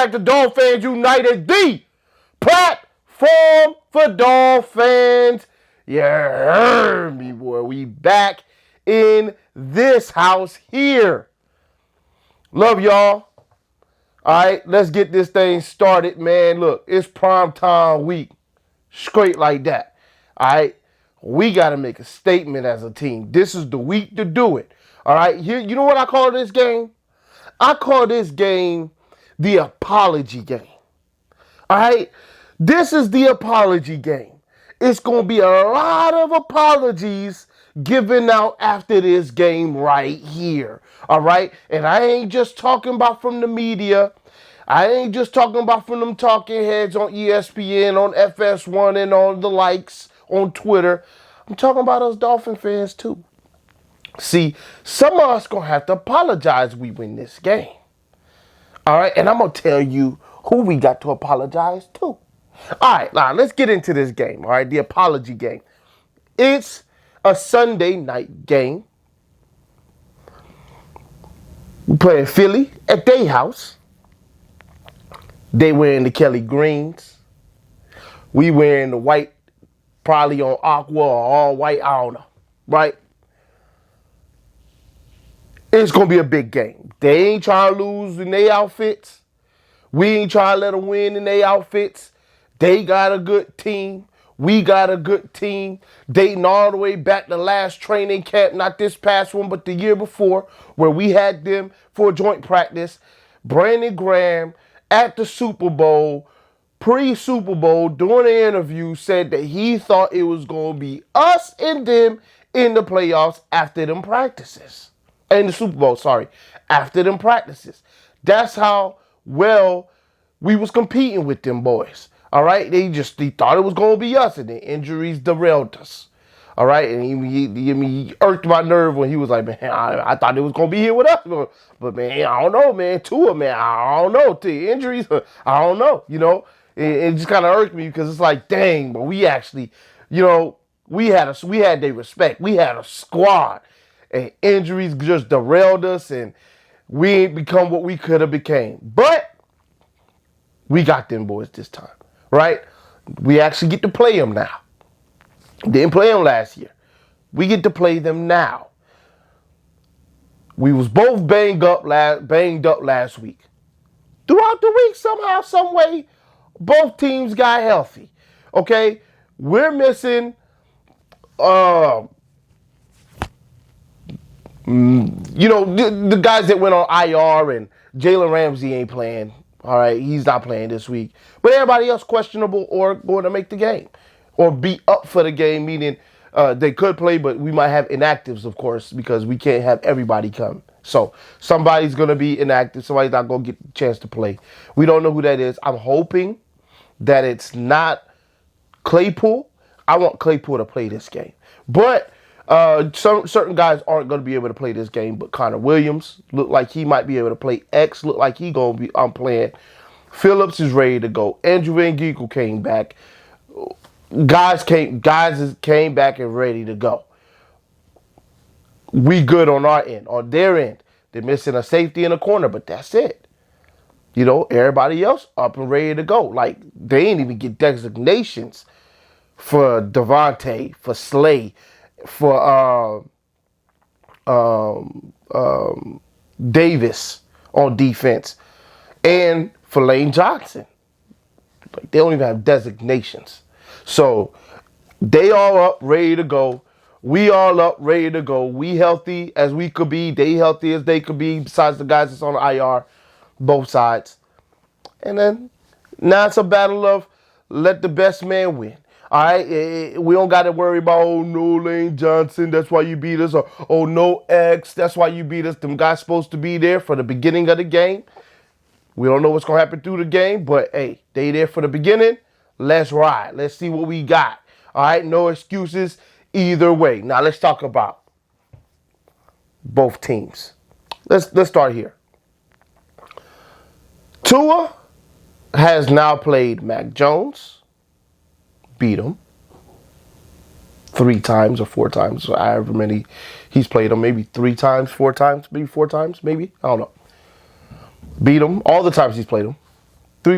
back to Dolphins United, the platform for Dolphins. You heard me, boy. We back in this house here. Love y'all. All right, let's get this thing started, man. Look, it's prime time week. Straight like that. All right, we got to make a statement as a team. This is the week to do it. All right, here, you know what I call this game? I call this game the apology game. All right, this is the apology game. It's going to be a lot of apologies given out after this game right here. All right, and I ain't just talking about from the media. I ain't just talking about from them talking heads on ESPN, on FS1, and on the likes on Twitter. I'm talking about us Dolphin fans too. See, some of us going to have to apologize we win this game. All right, and I'm going to tell you who we got to apologize to. All right, now let's get into this game, all right, the apology game. It's a Sunday night game. We play in Philly at their house. They wearing the Kelly greens. We wearing the white, probably on aqua or all white, I don't know, right? It's going to be a big game. They ain't trying to lose in their outfits. We ain't trying to let them win in their outfits. They got a good team. We got a good team. Dating all the way back to last training camp, not this past one, but the year before, where we had them for a joint practice. Brandon Graham at the Super Bowl, pre-Super Bowl, during the interview, said that he thought it was going to be us and them in the playoffs after them practices. In the Super Bowl, after them practices. That's how well we was competing with them boys. All right, they thought it was gonna be us, and the injuries derailed us. All right, and he irked my nerve when he was like, man, I thought it was gonna be here with us, but man, I don't know, man. Tua, man, I don't know. The injuries, I don't know. You know, it just kind of irked me because it's like, dang, but we actually, you know, we had their respect. We had a squad. And injuries just derailed us, and we ain't become what we could have became. But we got them boys this time, right? We actually get to play them now. Didn't play them last year. We get to play them now. We was both banged up last week. Throughout the week, somehow, some way, both teams got healthy. Okay, we're missing. You know, the guys that went on IR, and Jalen Ramsey ain't playing. All right, he's not playing this week. But everybody else questionable or going to make the game or be up for the game, meaning they could play, but we might have inactives, of course, because we can't have everybody come. So somebody's going to be inactive. Somebody's not going to get the chance to play. We don't know who that is. I'm hoping that it's not Claypool. I want Claypool to play this game. But certain guys aren't going to be able to play this game, but Connor Williams look like he might be able to play. X look like he going to be playing. Phillips is ready to go. Andrew Van Ginkel came back. Guys came back and ready to go. We good on our end. On their end, they're missing a safety in a corner, but that's it. You know, everybody else up and ready to go. Like, they ain't even get designations for Devontae, for Slay, for Davis on defense, and for Lane Johnson. Like, they don't even have designations. So they all up, ready to go. We all up, ready to go. We healthy as we could be. They healthy as they could be, besides the guys that's on the IR, both sides. And then now it's a battle of let the best man win. All right, we don't got to worry about, oh, no, Lane Johnson, that's why you beat us, or, oh, no, X, that's why you beat us. Them guys supposed to be there for the beginning of the game. We don't know what's going to happen through the game, but, hey, they there for the beginning. Let's ride. Let's see what we got. All right, no excuses either way. Now, let's talk about both teams. Let's start here. Tua has now played Mac Jones. Beat him 3 times or 4 times, or however many he's played him. Maybe 3 times, 4 times, maybe 4 times, maybe. I don't know. Beat him all the times he's played him.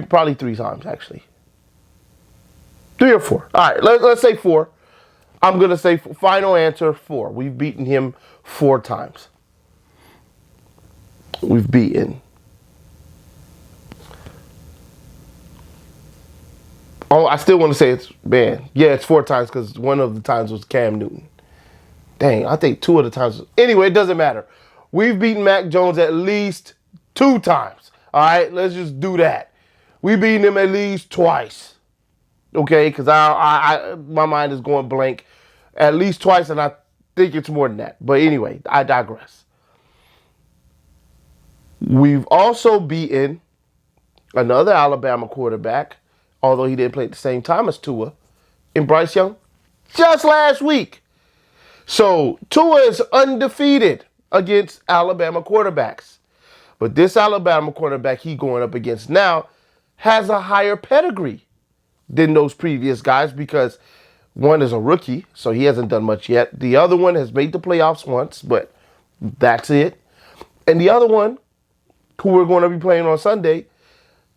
Probably 3 times, actually. 3 or 4. All right, let's say 4. I'm going to say final answer 4. We've beaten him 4 times. We've beaten. Oh, I still want to say it's, man, yeah, it's 4 times because one of the times was Cam Newton. Dang, I think 2 of the times. Anyway, it doesn't matter. We've beaten Mac Jones at least 2 times. All right, let's just do that. We've beaten him at least twice. Okay, because my mind is going blank. At least twice, and I think it's more than that. But anyway, I digress. We've also beaten another Alabama quarterback, although he didn't play at the same time as Tua, in Bryce Young, just last week. So Tua is undefeated against Alabama quarterbacks. But this Alabama quarterback he going up against now has a higher pedigree than those previous guys because one is a rookie, so he hasn't done much yet. The other one has made the playoffs once, but that's it. And the other one, who we're going to be playing on Sunday,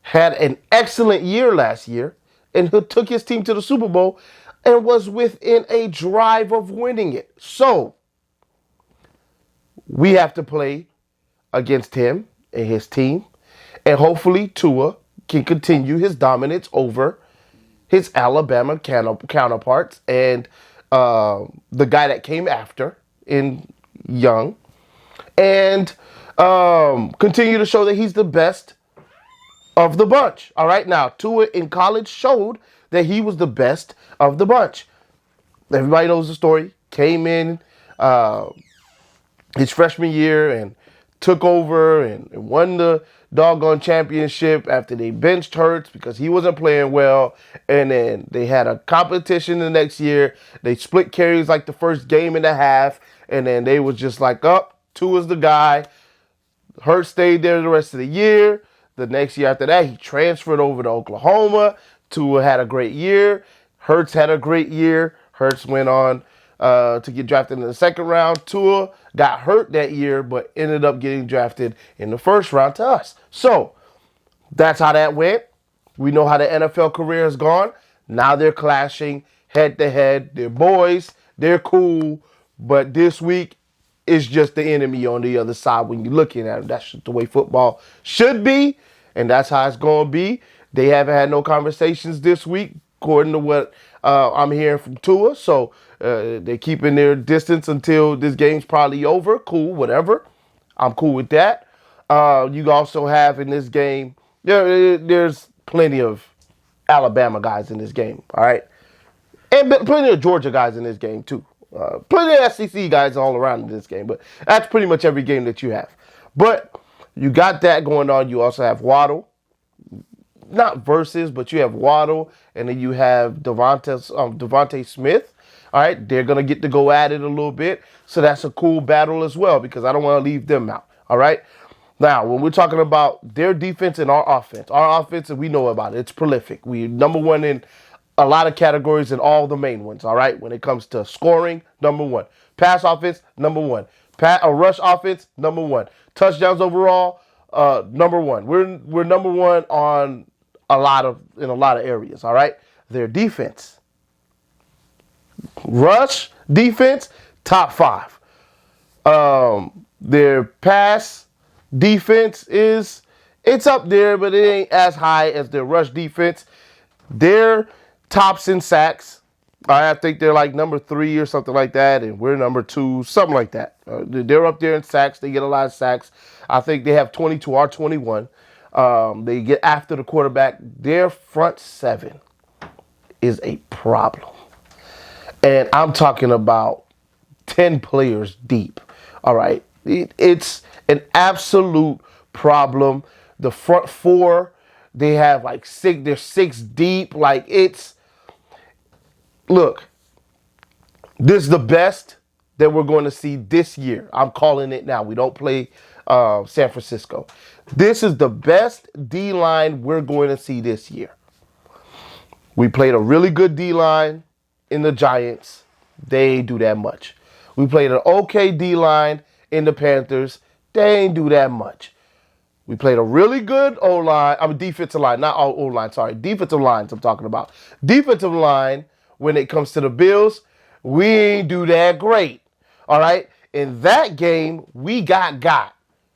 had an excellent year last year and took his team to the Super Bowl and was within a drive of winning it. So we have to play against him and his team, and hopefully Tua can continue his dominance over his Alabama counterparts and the guy that came after in Young, and continue to show that he's the best of the bunch. All right, now Tua in college showed that he was the best of the bunch. Everybody knows the story. Came in his freshman year and took over and won the doggone championship after they benched Hurts because he wasn't playing well. And then they had a competition the next year. They split carries like the first game and a half. And then they was just like, Tua's the guy. Hurts stayed there the rest of the year. The next year after that, he transferred over to Oklahoma. Tua had a great year. Hurts had a great year. Hurts went on to get drafted in the second round. Tua got hurt that year, but ended up getting drafted in the first round to us. So that's how that went. We know how the NFL career has gone. Now they're clashing head to head. They're boys. They're cool. But this week is just the enemy on the other side when you're looking at them. That's just the way football should be, and that's how it's going to be. They haven't had no conversations this week, according to what I'm hearing from Tua. So they're keeping their distance until this game's probably over. Cool, whatever. I'm cool with that. You also have in this game, there's plenty of Alabama guys in this game, all right? And plenty of Georgia guys in this game, too. Plenty of SEC guys all around in this game, but that's pretty much every game that you have. But you got that going on. You also have Waddle. Not versus, but you have Waddle, and then you have Devontae Smith. All right, they're going to get to go at it a little bit. So that's a cool battle as well because I don't want to leave them out. All right. Now, when we're talking about their defense and our offense, and we know about it, it's prolific. We're number one in a lot of categories and all the main ones. All right. When it comes to scoring, number one. Pass offense, number one. Rush offense, number one. Touchdowns overall, number one. We're number one in a lot of areas. All right. Their defense. Rush defense, top 5. Their pass defense it's up there, but it ain't as high as their rush defense. They're tops in sacks. I think they're like number 3 or something like that, and we're number 2, something like that. They're up there in sacks. They get a lot of sacks. I think they have 22 or 21. They get after the quarterback. Their front 7 is a problem. And I'm talking about 10 players deep. All right. It's an absolute problem. The front 4, they have like 6, they're 6 deep. Like look, this is the best that we're going to see this year. I'm calling it now. We don't play San Francisco. This is the best D-line we're going to see this year. We played a really good D-line in the Giants. They ain't do that much. We played an okay D-line in the Panthers. They ain't do that much. We played a really good O-line. Defensive line, not all O-line, sorry. Defensive lines I'm talking about. Defensive line, when it comes to the Bills, we ain't do that great. All right? In that game, we got.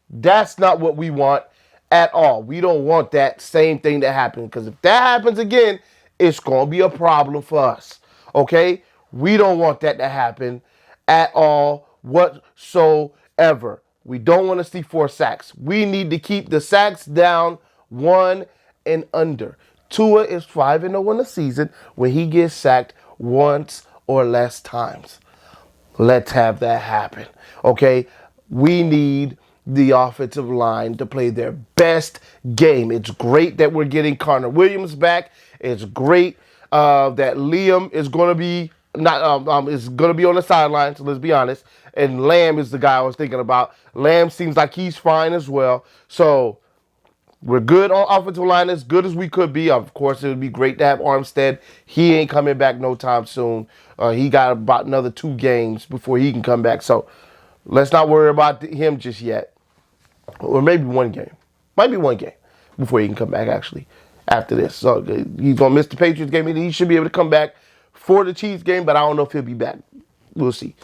That's not what we want at all. We don't want that same thing to happen, because if that happens again, it's going to be a problem for us. Okay? We don't want that to happen at all whatsoever. We don't want to see 4 sacks. We need to keep the sacks down 1 and under. Tua is 5-0 in the season when he gets sacked once or less times. Let's have that happen. Okay? We need the offensive line to play their best game. It's great that we're getting Connor Williams back. It's great that Liam is going to be is going to be on the sidelines, let's be honest. And Lamb is the guy I was thinking about. Lamb seems like he's fine as well. So we're good on offensive line, as good as we could be. Of course, it would be great to have Armstead. He ain't coming back no time soon. He got about another 2 games before he can come back. So let's not worry about him just yet. Or maybe 1 game. Might be 1 game before he can come back, actually, after this. So he's going to miss the Patriots game. He should be able to come back for the Chiefs game, but I don't know if he'll be back. We'll see.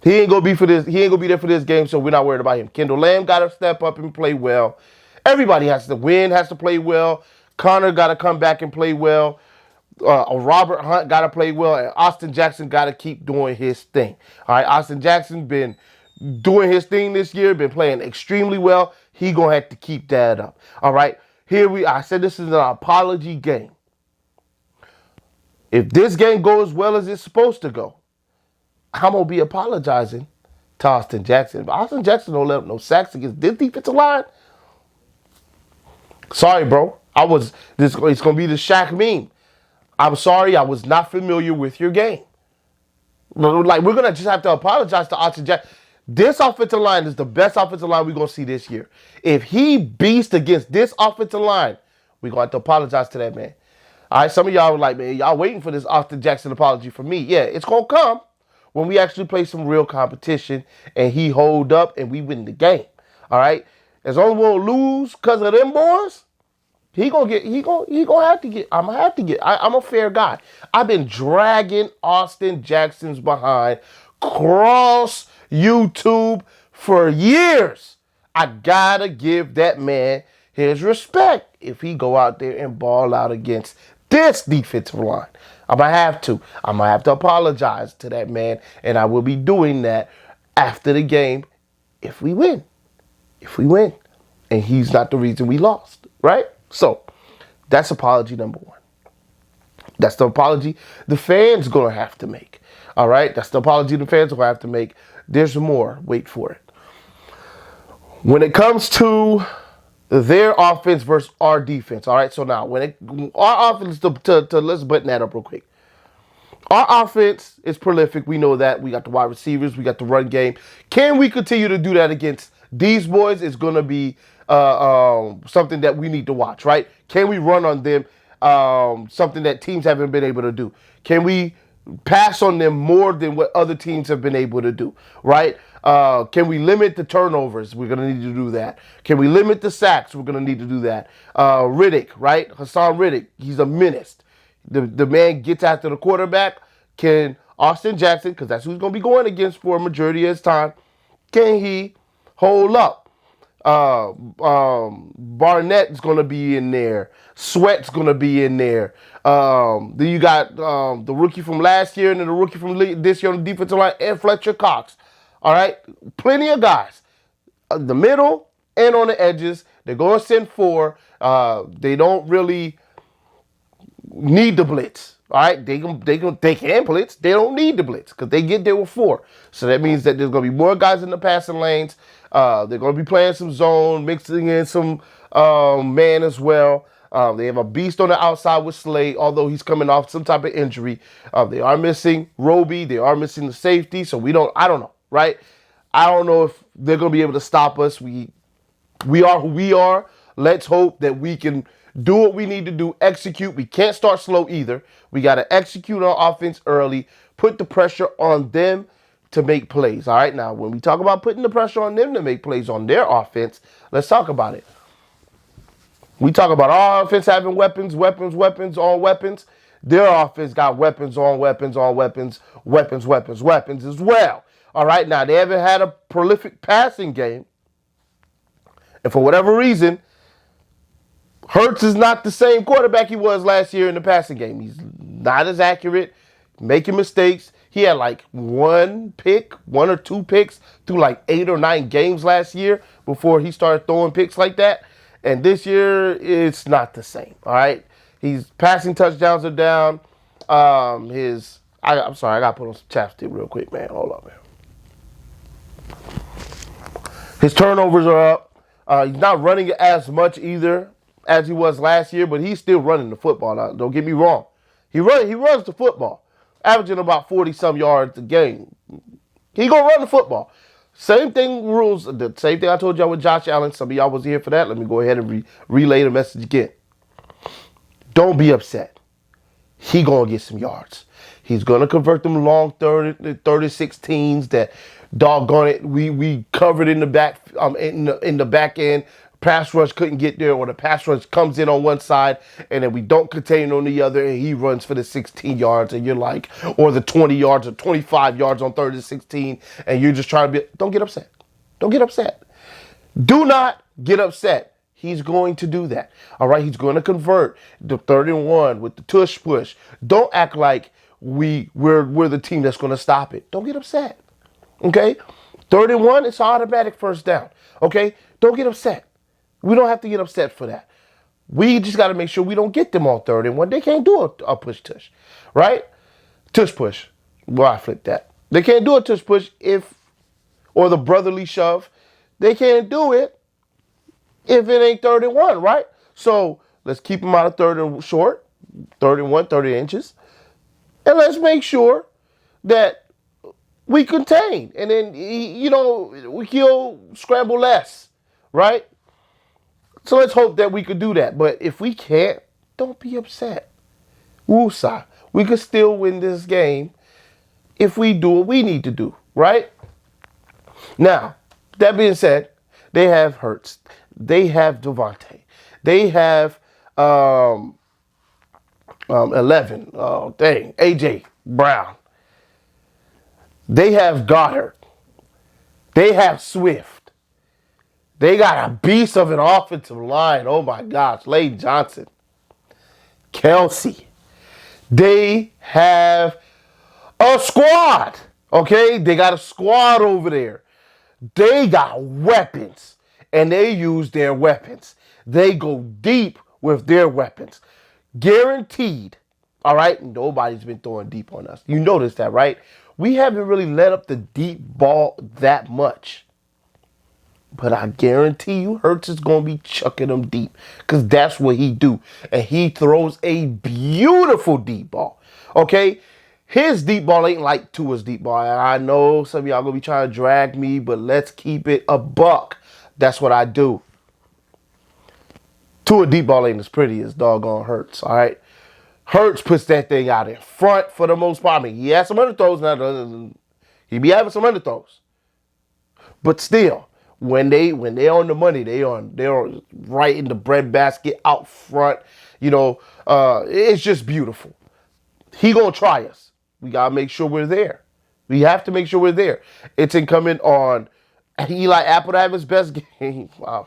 He ain't gonna be for this. He ain't gonna be there for this game, so we're not worried about him. Kendall Lamb got to step up and play well. Everybody has to win, has to play well. Connor got to come back and play well. Robert Hunt got to play well, and Austin Jackson got to keep doing his thing. All right, Austin Jackson been doing his thing this year, been playing extremely well. He gonna have to keep that up. All right, I said this is an apology game. If this game goes as well as it's supposed to go, I'm going to be apologizing to Austin Jackson. If Austin Jackson don't let up no sacks against this defensive line, sorry, bro. It's going to be the Shaq meme. I'm sorry, I was not familiar with your game. Like, we're going to just have to apologize to Austin Jackson. This offensive line is the best offensive line we're going to see this year. If he beasts against this offensive line, we're going to have to apologize to that man. All right, some of y'all were like, man, y'all waiting for this Austin Jackson apology from me. Yeah, it's going to come when we actually play some real competition and he hold up and we win the game. All right? As long as we won't lose because of them boys, I'm going to have to get. I'm a fair guy. I've been dragging Austin Jackson's behind cross YouTube for years. I got to give that man his respect if he go out there and ball out against this defensive line. I'm going to have to. I'm going to have to apologize to that man, and I will be doing that after the game if we win. If we win. And he's not the reason we lost, right? So, that's apology number 1. That's the apology the fans going to have to make, all right? That's the apology the fans will have to make. There's more. Wait for it. When it comes to their offense versus our defense. All right. So now, our offense, let's button that up real quick. Our offense is prolific. We know that. We got the wide receivers. We got the run game. Can we continue to do that against these boys? It's going to be something that we need to watch, right? Can we run on them? Something that teams haven't been able to do. Can we pass on them more than what other teams have been able to do, right? Can we limit the turnovers? We're going to need to do that. Can we limit the sacks? We're going to need to do that. Riddick, right? Hassan Riddick, he's a menace. The man gets after the quarterback. Can Austin Jackson, because that's who he's going to be going against for a majority of his time, can he hold up? Barnett is going to be in there. Sweat's going to be in there. Then you got the rookie from last year and then the rookie from this year on the defensive line, and Fletcher Cox. All right? Plenty of guys. The middle and on the edges. They're going to send 4. They don't really need the blitz. All right? They can blitz. They don't need the blitz because they get there with 4. So that means that there's going to be more guys in the passing lanes. They're going to be playing some zone, mixing in some man as well. They have a beast on the outside with Slade, although he's coming off some type of injury. They are missing Roby. They are missing the safety. So I don't know, right? I don't know if they're going to be able to stop us. We are who we are. Let's hope that we can do what we need to do, execute. We can't start slow either. We got to execute our offense early, put the pressure on them to make plays. All right, now, when we talk about putting the pressure on them to make plays on their offense, let's talk about it. We talk about our offense having weapons, weapons on weapons. Their offense got weapons on weapons on weapons, weapons as well. All right, now they haven't had a prolific passing game. And for whatever reason, Hurts is not the same quarterback he was last year in the passing game. He's not as accurate, making mistakes. He had like one or two picks through like 8 or 9 games last year before he started throwing picks like that. And this year, it's not the same. All right, his passing touchdowns are down. I'm sorry, I got to put on some chapstick real quick, man. Hold up, man. His turnovers are up. He's not running as much either as he was last year, but he's still running the football. Now, don't get me wrong. He runs the football, averaging about 40-some yards a game. He gonna run the football. Same thing rules. The same thing I told y'all with Josh Allen. Some of y'all was here for that. Let me go ahead and relay the message again. Don't be upset. He gonna get some yards. He's gonna convert them long 30-16s that doggone it. We covered in the back in the back end. Pass rush couldn't get there, or the pass rush comes in on one side, and then we don't contain on the other, and he runs for the 16 yards, and you're like, or the 20 yards or 25 yards on 30-16, and you're just trying to be, don't get upset. Don't get upset. Do not get upset. He's going to do that. All right, he's going to convert the 3rd-and-1 with the tush push. Don't act like we're the team that's going to stop it. Don't get upset. Okay? 3rd-and-1, it's automatic first down. Okay? Don't get upset. We don't have to get upset for that. We just got to make sure we don't get them on 3rd-and-1. They can't do a push-tush, right? Tush-push. Well, I flipped that. They can't do a tush-push or the brotherly shove. They can't do it if it ain't 3rd-and-1, right? So let's keep them out of 3rd-and-short, 3rd-and-1, 30 inches. And let's make sure that we contain. And then, he'll scramble less, right? So let's hope that we could do that. But if we can't, don't be upset. Woosah. We could still win this game if we do what we need to do, right? Now, that being said, they have Hurts. They have Devontae. They have 11. Oh, dang. A.J. Brown. They have Goddard. They have Swift. They got a beast of an offensive line. Oh, my gosh. Lane Johnson. Kelsey. They have a squad. Okay? They got a squad over there. They got weapons. And they use their weapons. They go deep with their weapons. Guaranteed. All right? Nobody's been throwing deep on us. You notice that, right? We haven't really let up the deep ball that much. But I guarantee you, Hurts is going to be chucking them deep. Because that's what he do. And he throws a beautiful deep ball. Okay? His deep ball ain't like Tua's deep ball. I know some of y'all going to be trying to drag me. But let's keep it a buck. That's what I do. Tua deep ball ain't as pretty as doggone Hurts. All right? Hurts puts that thing out in front for the most part. I mean, he has some underthrows now. He be having some underthrows. But still. When they on the money, they're right in the breadbasket out front. It's just beautiful. He gonna try us. We gotta make sure we're there. We have to make sure we're there. It's incumbent on Eli Apple to have his best game. Wow.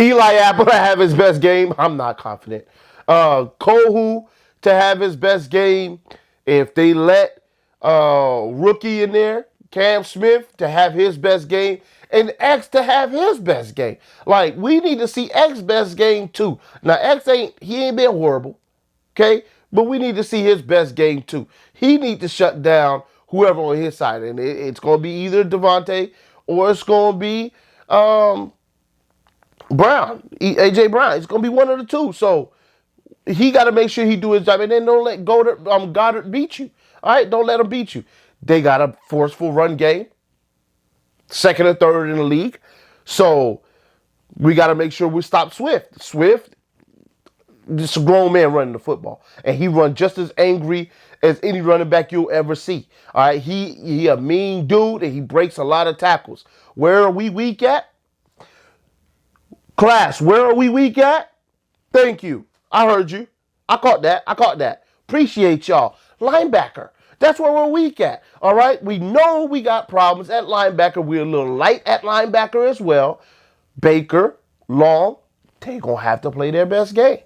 Eli Apple to have his best game. I'm not confident. Kohu to have his best game. If they let rookie in there. Cam Smith to have his best game, and X to have his best game. Like, we need to see X's best game too. Now, he ain't been horrible, okay? But we need to see his best game too. He need to shut down whoever on his side, and it's going to be either Devontae or it's going to be Brown, A.J. Brown. It's going to be one of the two. So he got to make sure he do his job, and then don't let Goddard beat you. All right, don't let him beat you. They got a forceful run game, 2nd or 3rd in the league. So we got to make sure we stop Swift. Swift, just a grown man running the football. And he runs just as angry as any running back you'll ever see. All right, he a mean dude, and he breaks a lot of tackles. Where are we weak at? Class, where are we weak at? Thank you. I heard you. I caught that. Appreciate y'all. Linebacker. That's where we're weak at. All right. We know we got problems at linebacker. We're a little light at linebacker as well. Baker, Long, they gonna have to play their best game.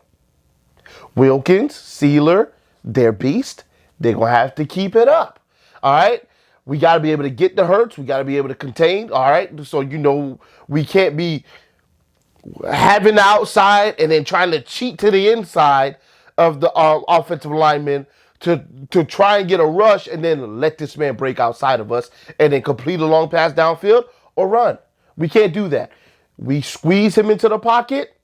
Wilkins, Sealer, they're beast. They're gonna have to keep it up. All right. We got to be able to get the hurts. We got to be able to contain. All right. So, we can't be having the outside and then trying to cheat to the inside of the offensive lineman to try and get a rush and then let this man break outside of us and then complete a long pass downfield or run. We can't do that. We squeeze him into the pocket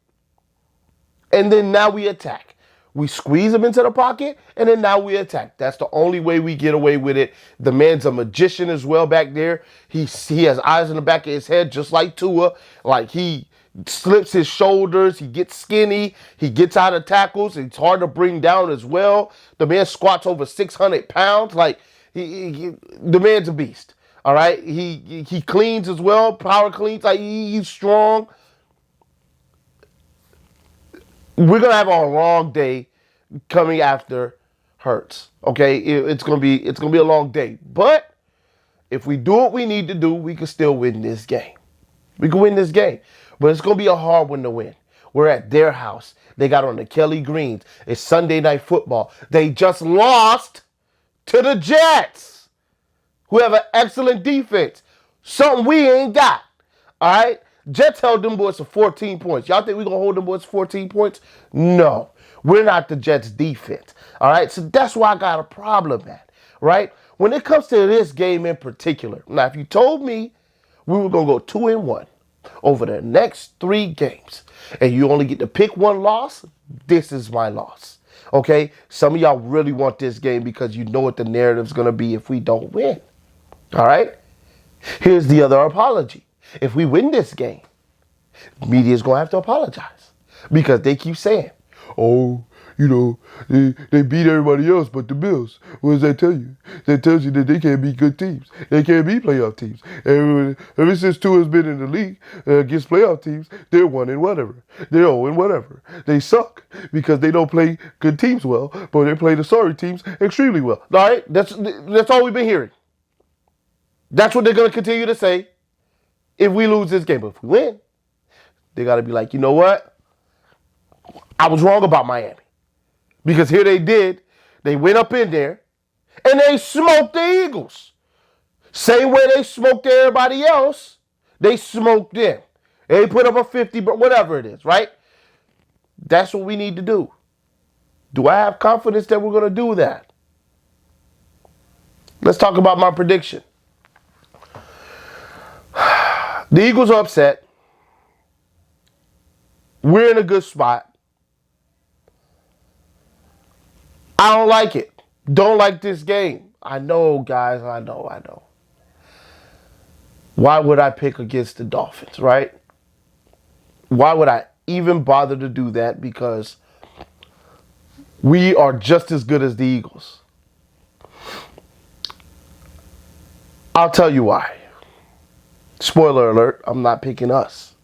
and then now we attack. We squeeze him into the pocket, and then now we attack. That's the only way we get away with it. The man's a magician as well back there. He has eyes in the back of his head, just like Tua. Like, he slips his shoulders. He gets skinny. He gets out of tackles. It's hard to bring down as well. The man squats over 600 pounds. Like, the man's a beast. All right? He cleans as well, power cleans. Like, he's strong. We're going to have a long day coming after Hurts. Okay? It's going to be a long day. But if we do what we need to do, we can still win this game. We can win this game. But it's going to be a hard one to win. We're at their house. They got on the Kelly Greens. It's Sunday Night Football. They just lost to the Jets, who have an excellent defense. Something we ain't got. All right? Jets held them boys to 14 points. Y'all think we're going to hold them boys to 14 points? No. We're not the Jets defense. All right? So that's why I got a problem at. Right? When it comes to this game in particular. Now, if you told me we were going to go 2-1 over the next 3 games and you only get to pick one loss, this is my loss. Okay? Some of y'all really want this game because you know what the narrative's going to be if we don't win. All right? Here's the other apology. If we win this game, media's going to have to apologize because they keep saying, oh, they beat everybody else but the Bills. What does that tell you? That tells you that they can't be good teams. They can't be playoff teams. And ever since Tua's been in the league against playoff teams, they're 1-whatever. They're 0-whatever. They suck because they don't play good teams well, but they play the sorry teams extremely well. All right? That's all we've been hearing. That's what they're going to continue to say if we lose this game. But if we win, they got to be like, you know what? I was wrong about Miami. Because here they went up in there, and they smoked the Eagles. Same way they smoked everybody else, they smoked them. They put up a 50, but whatever it is, right? That's what we need to do. Do I have confidence that we're going to do that? Let's talk about my prediction. The Eagles are upset. We're in a good spot. I don't like it. Don't like this game. I know, guys. I know. Why would I pick against the Dolphins, right? Why would I even bother to do that? Because we are just as good as the Eagles. I'll tell you why. Spoiler alert, I'm not picking us.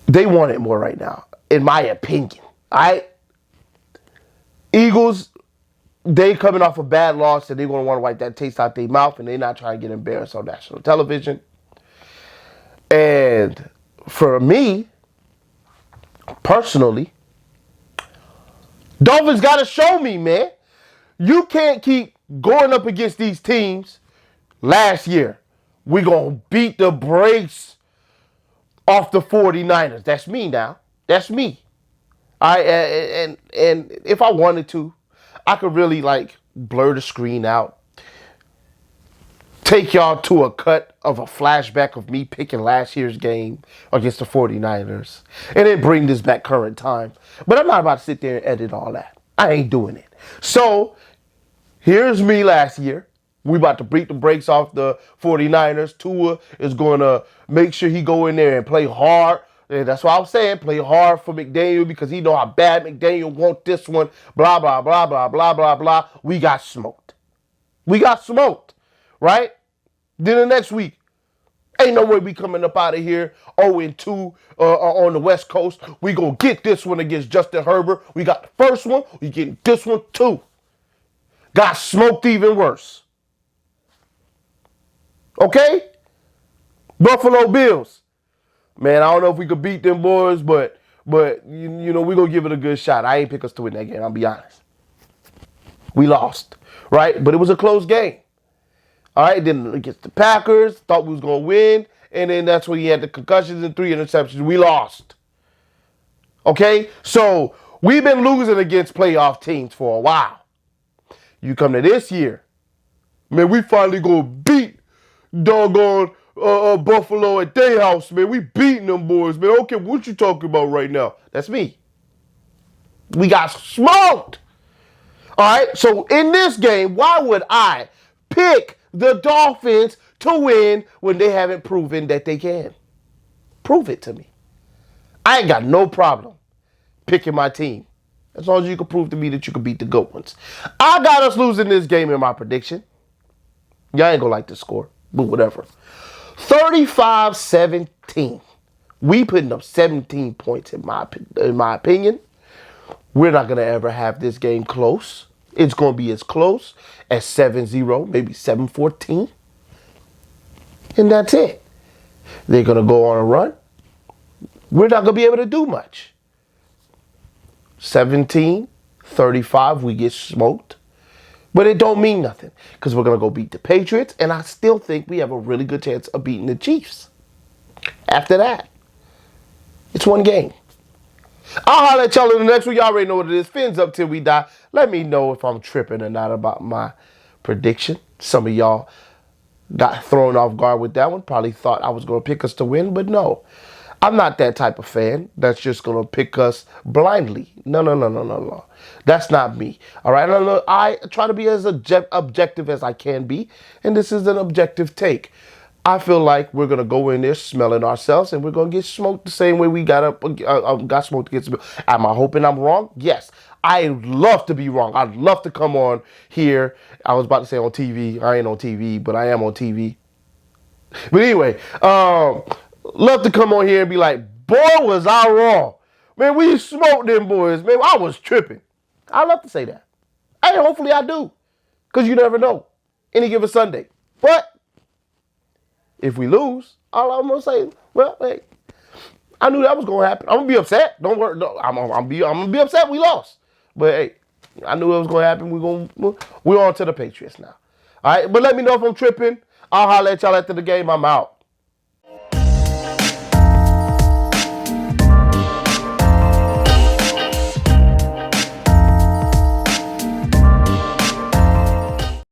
They want it more right now, in my opinion. Eagles, they coming off a bad loss, and they're going to want to wipe that taste out their mouth, and they're not trying to get embarrassed on national television. And for me, personally, Dolphins got to show me, man. You can't keep going up against these teams. Last year, we're going to beat the brakes off the 49ers. That's me now. That's me. And if I wanted to, I could really blur the screen out. Take y'all to a cut of a flashback of me picking last year's game against the 49ers. And then bring this back current time. But I'm not about to sit there and edit all that. I ain't doing it. So, here's me last year. We about to beat the brakes off the 49ers. Tua is going to make sure he go in there and play hard. And that's what I was saying. Play hard for McDaniel because he know how bad McDaniel want this one. Blah, blah, blah, blah, blah, blah, blah. We got smoked. Right? Then the next week, Ain't no way we coming up out of here 0-2 on the West Coast. We gonna get this one against Justin Herbert. We got the first one. We getting this one too. Got smoked even worse. Okay? Buffalo Bills. Man, I don't know if we could beat them boys, but you know, we're going to give it a good shot. I ain't pick us to win that game, I'll be honest. We lost, right? But it was a close game. All right, then against the Packers, thought we was going to win, and then that's when he had the concussions and 3 interceptions. We lost. Okay? So, we've been losing against playoff teams for a while. You come to this year, man, we finally going to beat doggone Buffalo at their house, man. We beating them boys, man. Okay, what you talking about right now? That's me. We got smoked. All right, so in this game, why would I pick the Dolphins to win when they haven't proven that they can? Prove it to me. I ain't got no problem picking my team as long as you can prove to me that you can beat the good ones. I got us losing this game in my prediction. Y'all ain't gonna like the score, but whatever. 35-17. We putting up 17 points in my opinion. We're not going to ever have this game close. It's going to be as close as 7-0, maybe 7-14. And that's it. They're going to go on a run. We're not going to be able to do much. 17-35, we get smoked. But it don't mean nothing because we're going to go beat the Patriots, and I still think we have a really good chance of beating the Chiefs. After that, it's one game. I'll holler at y'all in the next week. Y'all already know what it is. Fins up till we die. Let me know if I'm tripping or not about my prediction. Some of y'all got thrown off guard with that one. Probably thought I was going to pick us to win, but no. I'm not that type of fan that's just going to pick us blindly. No. That's not me. All right? I try to be as objective as I can be, and this is an objective take. I feel like we're going to go in there smelling ourselves, and we're going to get smoked the same way we got smoked against the Bills. Am I hoping I'm wrong? Yes. I love to be wrong. I'd love to come on here. I was about to say on TV. I ain't on TV, but I am on TV. But anyway, love to come on here and be like, boy, was I wrong. Man, we smoked them boys. Man, I was tripping. I love to say that. Hey, hopefully I do. Because you never know. Any given Sunday. But if we lose, all I'm going to say, well, hey, I knew that was going to happen. I'm going to be upset. Don't worry. No, I'm going to be upset we lost. But, hey, I knew it was going to happen. We're on to the Patriots now. All right, but let me know if I'm tripping. I'll holler at y'all after the game. I'm out.